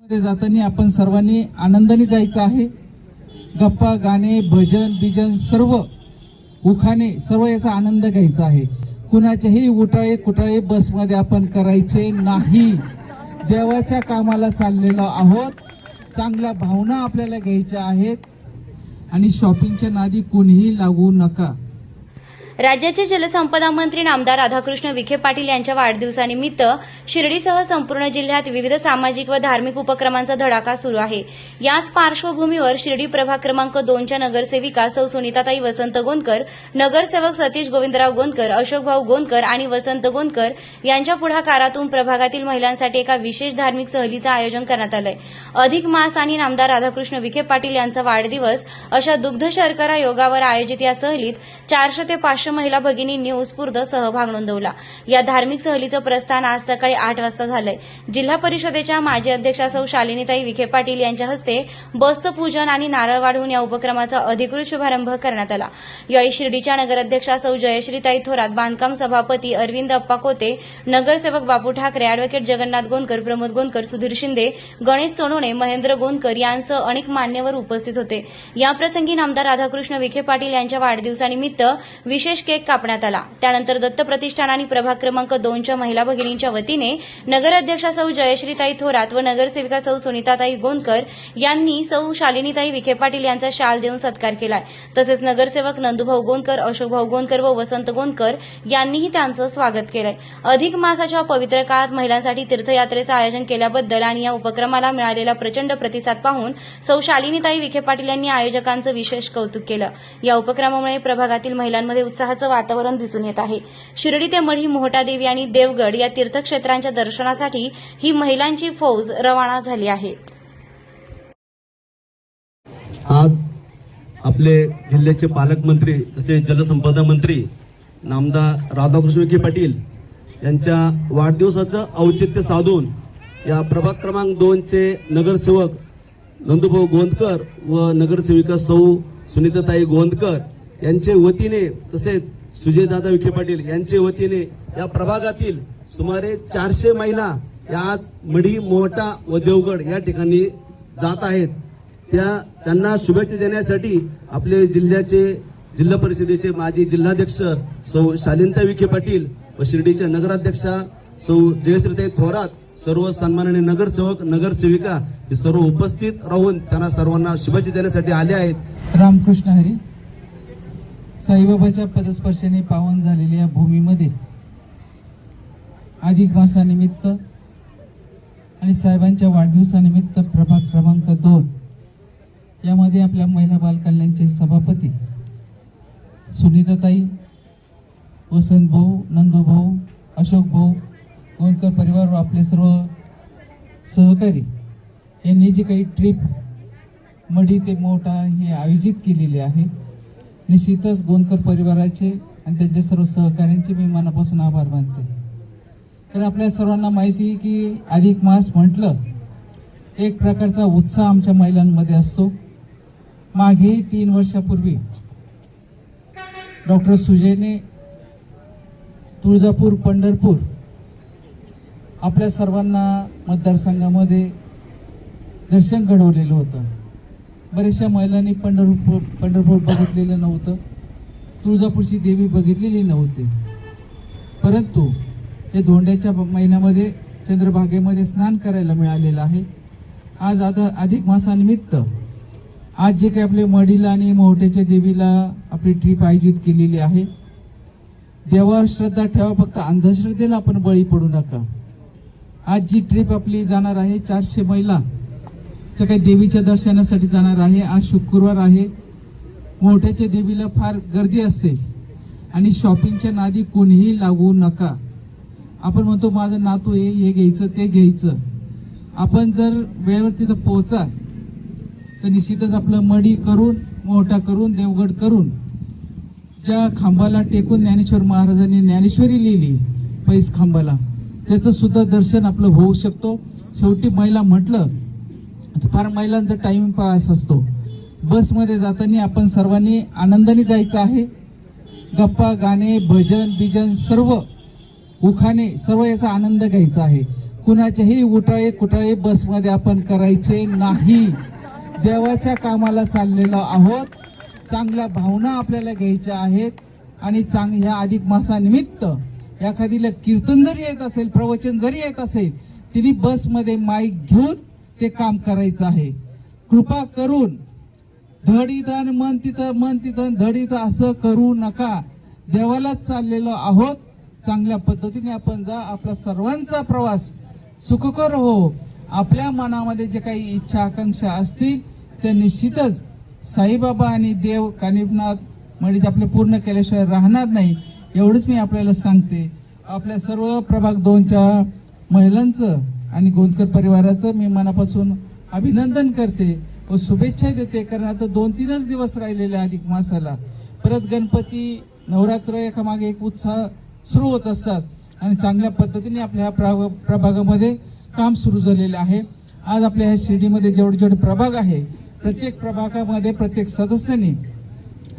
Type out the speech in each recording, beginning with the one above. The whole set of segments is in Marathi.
मध्ये जाताना आपण सर्वांनी आनंदाने जायचं आहे। गप्पा, गाणे, भजन, बिजन सर्व उखाणे सर्व याचा आनंद घ्यायचा आहे। कुणाचेही उठाळे कुटाळे बसमध्ये आपण करायचे नाही। देवाच्या कामाला चाललेलो आहोत, चांगल्या भावना आपल्याला घ्यायच्या आहेत आणि शॉपिंगच्या नादी कोणीही लागू नका। राज्याचे जलसंपदा मंत्री नामदार राधाकृष्ण विखे पाटील यांच्या वाढदिवसानिमित्त शिर्डीसह संपूर्ण जिल्ह्यात विविध सामाजिक व धार्मिक उपक्रमांचा धडाका सुरू आहे। याच पार्श्वभूमीवर शिर्डी प्रभाग क्रमांक 2च्या नगरसेविका सौ सुनीताताई वसंत गोंदकर, नगरसेवक सतीश गोविंदराव गोंदकर, अशोकभाऊ गोंदकर आणि वसंत गोंदकर यांच्या पुढाकारातून प्रभागातील महिलांसाठी एका विशेष धार्मिक सहलीचं आयोजन करण्यात आलंय। अधिक मास आणि नामदार राधाकृष्ण विखे पाटील यांचा वाढदिवस अशा दुग्ध शर्करा योगावर आयोजित या सहलीत 400 ते 500 महिला भगिनींनी उत्स्फूर्त सहभाग नोंदवला। या धार्मिक सहलीचं प्रस्थान आज सकाळी 8 वाजता झालंय। जिल्हा परिषदेच्या माजी अध्यक्षा सौ शालिनीताई विखे पाटील यांच्या हस्ते बसचं पूजन आणि नारळ वाढवून या उपक्रमाचा अधिकृत शुभारंभ करण्यात आला। यावेळी शिर्डीच्या नगराध्यक्षा सौ जयश्रीताई थोरात, बांधकाम सभापती अरविंद अप्पा कोते, नगरसेवक बापू ठाकरे, अॅडव्होकेट जगन्नाथ गोंदकर, प्रमोद गोंदकर, सुधीर शिंदे, गणेश सोनोने, महेंद्र गोंदकर यांसह अनेक मान्यवर उपस्थित होते। याप्रसंगी नामदार राधाकृष्ण विखे पाटील यांच्या वाढदिवसानिमित्त विशेष केक कापण्यात आला। त्यानंतर दत्त प्रतिष्ठान आणि प्रभाग क्रमांक 2च्या महिला भगिनींच्या वतीने नगराध्यक्षा सौ जयश्रीताई थोरात व नगरसेविका सौ सुनीताताई गोंदकर यांनी सौ शालिनीताई विखे पाटील यांचा शाल देऊन सत्कार केलाय। तसेच नगरसेवक नंदूभाऊ गोंदकर, अशोकभाऊ गोंदकर व वसंत गोंदकर यांनीही त्यांचं स्वागत केलंय। अधिक मासाच्या पवित्र काळात महिलांसाठी तीर्थयात्रेचं आयोजन केल्याबद्दल आणि या उपक्रमाला मिळालेला प्रचंड प्रतिसाद पाहून सौ शालिनीताई विखे पाटील यांनी आयोजकांचं विशेष कौतुक केलं। या उपक्रमामुळे प्रभागातील महिलांमध्ये उत्साहाचं वातावरण दिसून येत आहे। शिर्डी ते मढी, मोहटादेवी आणि देवगड या तीर्थक्षेत्रांच्या दर्शनासाठी ही महिलांची फौज रवाना झाली आहे। आज आपले जिल्ह्याचे पालकमंत्री तसेच जलसंपदा मंत्री नामदार राधाकृष्ण विखे पाटील यांच्या वाढदिवसाचं औचित्य साधून या प्रभाग क्रमांक 2चे नगरसेवक नंदूभाऊ गोंदकर व नगरसेविका सौ सुनीताताई गोंदकर यांचे वतीने तसेच सुजयदादा विखे पाटील यांचे वतीने या प्रभागातील सुमारे 400 महिला या आज मढी, मोहटा व देवगड या ठिकाणी जात आहेत। त्यांना शुभेच्छा देण्यासाठी आपले जिल्हा परिषदेचे माजी जिल्हाध्यक्ष सौ शालिनीताई विखे पाटील व शिर्डीच्या नगराध्यक्षा सौ जयश्रीताई थोरात, सर्व सन्माननीय नगरसेवक नगरसेविका हे सर्व उपस्थित राहून त्यांना सर्वांना शुभेच्छा देण्यासाठी आले आहेत। रामकृष्ण हरी। साईबाबाच्या पदस्पर्शाने पावन झालेल्या या भूमीमध्ये अधिक मासानिमित्त आणि साहेबांच्या वाढदिवसानिमित्त प्रभाग क्रमांक 2 यामध्ये आपल्या महिला बाल कल्याणचे सभापती सुनीताताई, वसंत भाऊ, नंदूभाऊ, अशोक भाऊ गोंदकर परिवार व आपले सर्व सहकारी यांनी जी काही ट्रिप मढी ते मोठा हे आयोजित केलेले आहे, निश्चितच गोंदकर परिवाराचे आणि त्यांच्या सर्व सहकाऱ्यांचे मी मनापासून आभार मानते। कारण आपल्या सर्वांना माहिती आहे की अधिक मास म्हटलं एक प्रकारचा उत्साह आमच्या महिलांमध्ये असतो। मागे 3 वर्षापूर्वी डॉक्टर सुजयने तुळजापूर, पंढरपूर आपल्या सर्वांना मतदारसंघामध्ये दर्शन घडवलेलं होतं। बऱ्याचशा महिलांनी पंढरपूर बघितलेलं नव्हतं, तुळजापूरची देवी बघितलेली नव्हती, परंतु हे धोंड्याच्या महिन्यामध्ये चंद्रभागेमध्ये स्नान करायला मिळालेलं आहे। आज अधिक मासानिमित्त आज जे काही आपले मढीला आणि मोहट्याच्या देवीला आपली ट्रिप आयोजित केलेली आहे, देवावर श्रद्धा ठेवा, फक्त अंधश्रद्धेला आपण बळी पडू नका। आज जी ट्रिप आपली जाणार आहे 400 महिला ज्या काही देवीच्या दर्शनासाठी जाणार आहे। आज शुक्रवार आहे, मोहट्याच्या देवीला फार गर्दी असेल आणि शॉपिंगच्या नादी कोणीही लागू नका। आपण म्हणतो माझं नातू हे घ्यायचं ते घ्यायचं, आपण जर वेळेवर तिथं पोहोचाल तर निश्चितच आपलं मढी करून, मोहटा करून, देवगड करून, ज्या खांबाला टेकून ज्ञानेश्वर महाराजांनी ज्ञानेश्वरी लिहिली पैस खांबाला, त्याचं सुद्धा दर्शन आपलं होऊ शकतो। शेवटी महिला म्हटलं फार महिलांचा टाइम पास असतो। बसमध्ये जाताना आपण सर्वांनी आनंदाने जायचं आहे। गप्पा, गाणे, भजन, बिजन सर्व उखाणे सर्व याचा आनंद घ्यायचा आहे। कुणाच्याही उठाळे कुठाळे बसमध्ये आपण करायचे नाही. देवाच्या कामाला चाललेलो आहोत. चांगल्या भावना आपल्याला घ्यायच्या आहेत आणि ह्या अधिक मासानिमित्त एखादीला कीर्तन जरी येत असेल, प्रवचन जरी येत असेल, तिने बसमध्ये माईक घेऊन ते काम करायचं आहे. कृपा करून धड इथं मन तिथं धड इथं असं करू नका. देवालाच चाललेलो आहोत. चांगल्या पद्धतीने आपण जा. आपला सर्वांचा प्रवास सुखकर हो. आपल्या मनामध्ये जे काही इच्छा आकांक्षा असतील ते निश्चितच साईबाबा आणि देव कानिफनाथ म्हणजे आपले पूर्ण केल्याशिवाय राहणार नाही. एवढंच मी आपल्याला सांगते. आपल्या सर्व प्रभाग 2च्या महिलांचं आणि गोंदकर परिवाराचं मी मनापासून अभिनंदन करते व शुभेच्छा देते. कारण आता 2-3च दिवस राहिलेले अधिक मासाला. परत गणपती नवरात्र एकामागे एक उत्साह सुरू होत असतात आणि चांगल्या पद्धतीने आपल्या ह्या प्रभागामध्ये काम सुरू झालेलं आहे. आज आपल्या ह्या शिर्डीमध्ये जेवढे प्रभाग आहे, प्रत्येक प्रभागामध्ये प्रत्येक सदस्याने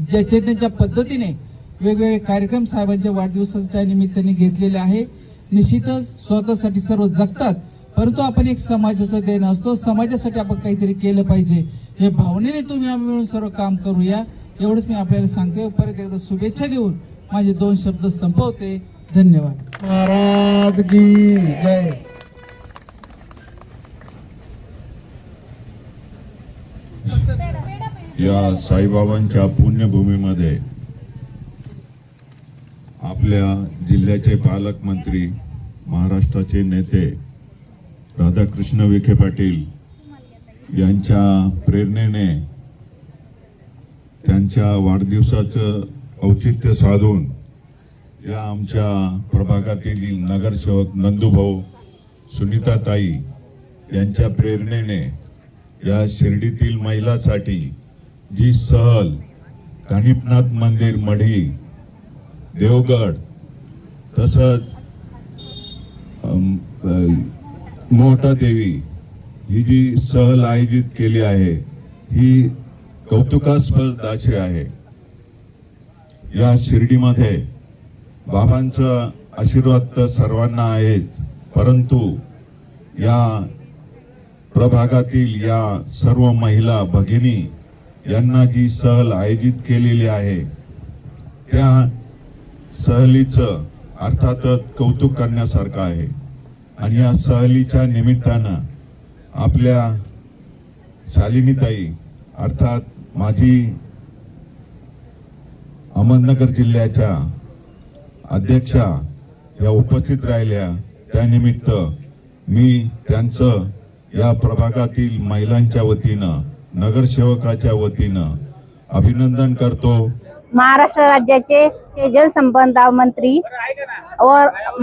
ज्याच्या त्यांच्या पद्धतीने वेगवेगळे कार्यक्रम साहेबांच्या वाढदिवसाच्या निमित्ताने घेतलेले आहे. निश्चितच स्वतःसाठी सर्व जगतात, परंतु आपण एक समाजाचा देण असतो. समाजासाठी आपण काहीतरी केलं पाहिजे. हे भावनेने तुम्ही आम्ही मिळून सर्व काम करूया. एवढंच मी आपल्याला सांगते. परत एकदा शुभेच्छा देऊन माझे 2 शब्द संपवते. धन्यवाद. महाराज की जय. या साईबाबांच्या पुण्यभूमीमध्ये आपल्या जिल्ह्याचे पालकमंत्री, महाराष्ट्राचे नेते राधाकृष्ण विखे पाटील यांच्या प्रेरणेने त्यांच्या वाढदिवसाचं औचित्य साधून या आमच्या प्रभागातील नगरसेवक नंदूभाऊ, सुनीताताई यांच्या प्रेरणेने या शिर्डीतील महिलांसाठी जी सहल कानिफनाथ मंदिर मढी, देवगड तसंच मोहटा देवी ही जी सहल आयोजित केली आहे ही कौतुकास्पद अशी आहे. या शिर्डीमध्ये बाबांचा आशीर्वाद तर सर्वांना आहेच, परंतु या प्रभागातील या सर्व महिला भगिनी यांना जी सहल आयोजित केलेली आहे त्या सहलीचं अर्थातच कौतुक करण्यासारखं आहे. आणि या सहलीच्या निमित्तानं आपल्या शालिनीताई अर्थात माझी अहमदनगर जिल्ह्याच्या अध्यक्षा या उपस्थित राहिल्या. त्यानिमित्त मी त्यांचं या प्रभागातील महिलांच्या वतीनं, नगरसेवकाच्या वतीनं अभिनंदन करतो. महाराष्ट्र राज्याचे जलसंपदा मंत्री व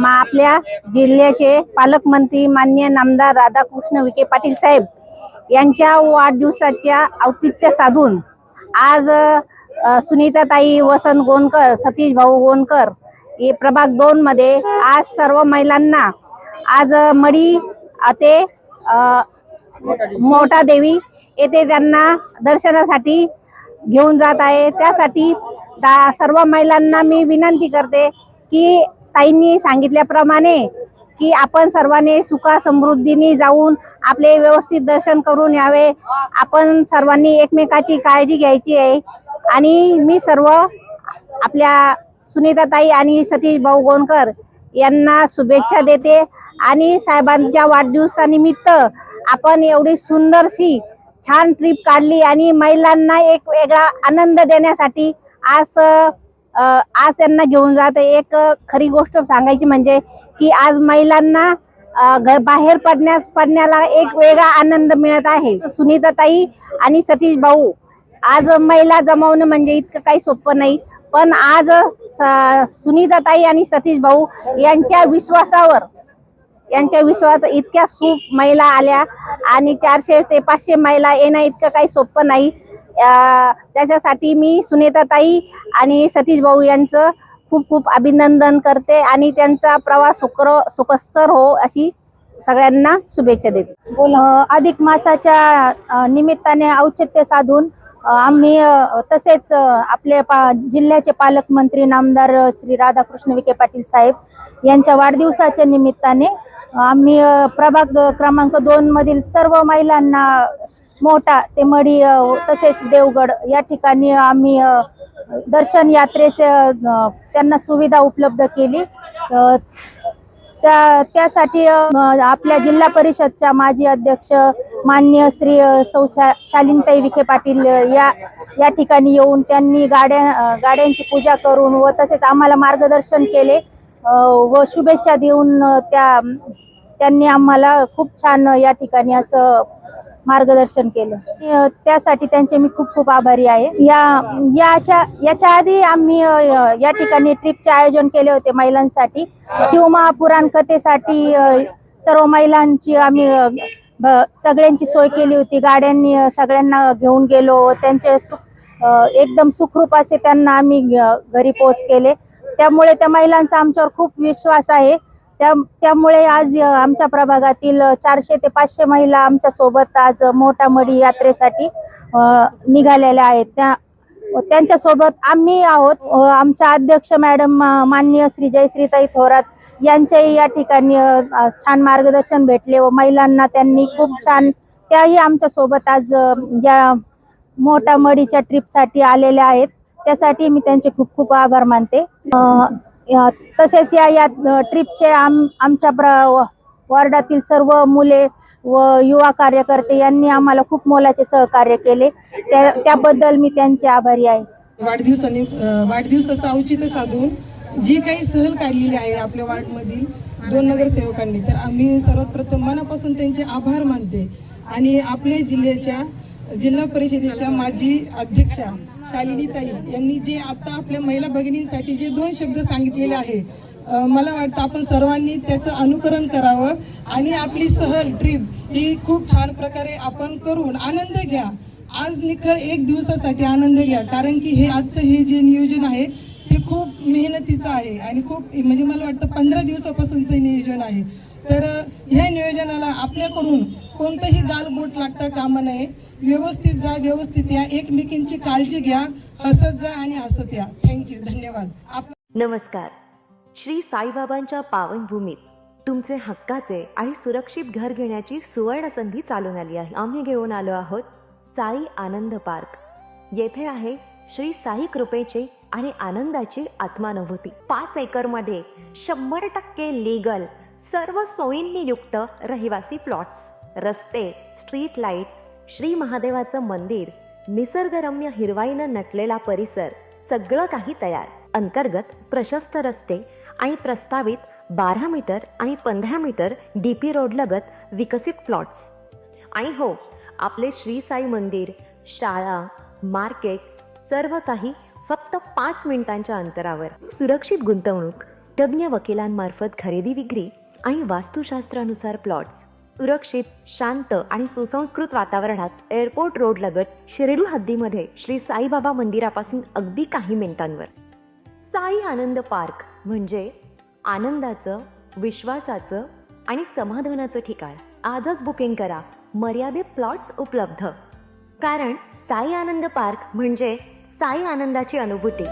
आपल्या जिल्ह्याचे पालकमंत्री माननीय नामदार राधाकृष्ण विखे पाटील साहेब यांच्या वाढदिवसाच्या औचित्य साधून आज सुनीताताई वसंत गोंदकर, सतीश भाऊ गोंदकर हे प्रभाग 2 मध्ये आज सर्व महिलांना आज मढी ते मोठा देवी येथे त्यांना दर्शनासाठी घेऊन जात आहे. त्यासाठी सर्व महिलांना मी विनंती करते की ताईंनी सांगितल्याप्रमाणे की आपण सर्वांनी सुख समृद्धीने जाऊन आपले व्यवस्थित दर्शन करून यावे. आपण सर्वांनी एकमेकाची काळजी घ्यायची आहे. आणि मी सर्व आपल्या सुनीताताई आणि सतीश भाऊ गोंदकर यांना शुभेच्छा देते. आणि साहेबांच्या वाढदिवसानिमित्त आपण एवढी सुंदरशी छान ट्रिप काढली आणि महिलांना एक वेगळा आनंद देण्यासाठी आज त्यांना घेऊन जात. एक खरी गोष्ट सांगायची म्हणजे की आज महिलांना बाहेर पडण्याला एक वेगळा आनंद मिळत आहे. सुनीताताई आणि सतीश भाऊ आज महिला जमवणं म्हणजे इतकं काही सोपं नाही, पण आज सुनीताताई आणि सतीश भाऊ यांच्या विश्वास इतक्या महिला आल्या आणि 400 ते 500 महिला येणं इतकं काही सोपं नाही. त्याच्यासाठी मी सुनीताताई आणि सतीश भाऊ यांचं खूप खूप अभिनंदन करते आणि त्यांचा प्रवास सुखकर हो अशी सगळ्यांना शुभेच्छा देते. अधिक मासाच्या निमित्ताने औचित्य साधून आम्ही तसेच आपले जिल्ह्याचे पालकमंत्री नामदार श्री राधाकृष्ण विखे पाटील साहेब यांच्या वाढदिवसाच्या निमित्ताने आम्ही प्रभाग क्रमांक 2 मधील सर्व महिलांना मोठा ते मढी तसेच देवगड या ठिकाणी आम्ही दर्शन यात्रेचे त्यांना सुविधा उपलब्ध केली. त्यासाठी आपल्या जिल्हा परिषदच्या माजी अध्यक्ष माननीय श्री सौ शालिनीताई विखे पाटील या ठिकाणी येऊन त्यांनी गाड्यांची पूजा करून व तसेच आम्हाला मार्गदर्शन केले व शुभेच्छा देऊन त्यांनी आम्हाला खूप छान या ठिकाणी असं मार्गदर्शन केलं. त्यासाठी त्यांचे मी खूप खूप आभारी आहे. याच्या आधी आम्ही या ठिकाणी ट्रिपचे आयोजन केले होते महिलांसाठी. शिवमहापुराण कथेसाठी सर्व महिलांची आम्ही सगळ्यांची सोय केली होती. गाड्यांनी सगळ्यांना घेऊन गेलो. त्यांचे एकदम सुखरूप असे त्यांना आम्ही घरी पोहोच केले. त्यामुळे त्या महिलांचा आमच्यावर खूप विश्वास आहे. त्यामुळे आज आमच्या प्रभागातील 400 ते 500 महिला आमच्या सोबत आज मोठा मढी यात्रेसाठी निघालेल्या आहेत. त्यांच्या सोबत आम्ही आहोत. आमच्या अध्यक्ष मॅडम माननीय श्री जयश्रीताई थोरात यांच्याही या ठिकाणी छान मार्गदर्शन भेटले व महिलांना त्यांनी खूप छान त्याही आमच्या सोबत आज या मोठा मढीच्या ट्रिपसाठी आलेल्या आहेत. त्यासाठी मी त्यांचे खूप खूप आभार मानते. तसेच या ट्रिपचे आमच्या वॉर्डातील सर्व मुले व युवा कार्यकर्ते यांनी आम्हाला खूप मोलाचे सहकार्य केले. त्याबद्दल मी त्यांचे आभारी आहे. वाढदिवसाचं औचित्य साधून जी काही सहल काढलेली आहे आपल्या वार्डमधील 2 नगरसेवकांनी, तर आम्ही सर्वात प्रथम मनापासून त्यांचे आभार मानते. आणि आपल्या जिल्हा परिषदेच्या माजी अध्यक्षा शालिनीताई यांनी जे आता आपल्या महिला भगिनींसाठी जे 2 शब्द सांगितलेले आहे, मला वाटतं आपण सर्वांनी त्याचं अनुकरण करावं आणि आपली सहल ट्रिप ही खूप छान प्रकारे आपण करून आनंद घ्या. आज निखळ 1 दिवसासाठी आनंद घ्या, कारण की हे आजचं हे जे नियोजन आहे ते खूप मेहनतीचं आहे आणि खूप म्हणजे मला वाटतं 15 दिवसापासूनचं नियोजन आहे. तर ह्या नियोजनाला आपल्याकडून कोणतंही गालबोट लागता कामा नये. व्यवस्थित जा, व्यवस्थित या, एकमेकींची काळजी घ्या, हसत जा आणि हसत या. थँक्यू, धन्यवाद. नमस्कार. श्री साईबाबांच्या पावनभूमीत तुमचे हक्काचे आणि सुरक्षित घर घेण्याची सुवर्ण संधी चालून आली आहे. आम्ही घेऊन आलो आहोत साई आनंद पार्क. येथे आहे श्री साई कृपेची आणि आनंदाची आत्मानुभूती. 5 एकरमध्ये 100% लीगल, सर्व सोयींनी युक्त रहिवासी प्लॉट्स, रस्ते, स्ट्रीट लाईट्स, श्री महादेवाचं मंदिर, निसर्गरम्य हिरवाईनं नटलेला परिसर, सगळं काही तयार. अंतर्गत प्रशस्त रस्ते आणि प्रस्तावित 12 मीटर आणि 15 मीटर DP रोड लगत विकसित प्लॉट्स. आणि हो, आपले श्री साई मंदिर, शाळा, मार्केट, सर्व काही फक्त 5 मिनिटांच्या अंतरावर. सुरक्षित गुंतवणूक, तज्ज्ञ वकिलांमार्फत खरेदी विक्री आणि वास्तुशास्त्रानुसार प्लॉट्स. सुरक्षित, शांत आणि सुसंस्कृत वातावरणात एअरपोर्ट रोड लगत शिर्डी हद्दीमध्ये श्री साईबाबा मंदिरापासून अगदी काही मिनिटांवर. साई आनंद पार्क म्हणजे आनंदाचं, विश्वासाचं आणि समाधानाचं ठिकाण. आजच बुकिंग करा. मर्यादित प्लॉट्स उपलब्ध. कारण साई आनंद पार्क म्हणजे साई आनंदाची अनुभूती.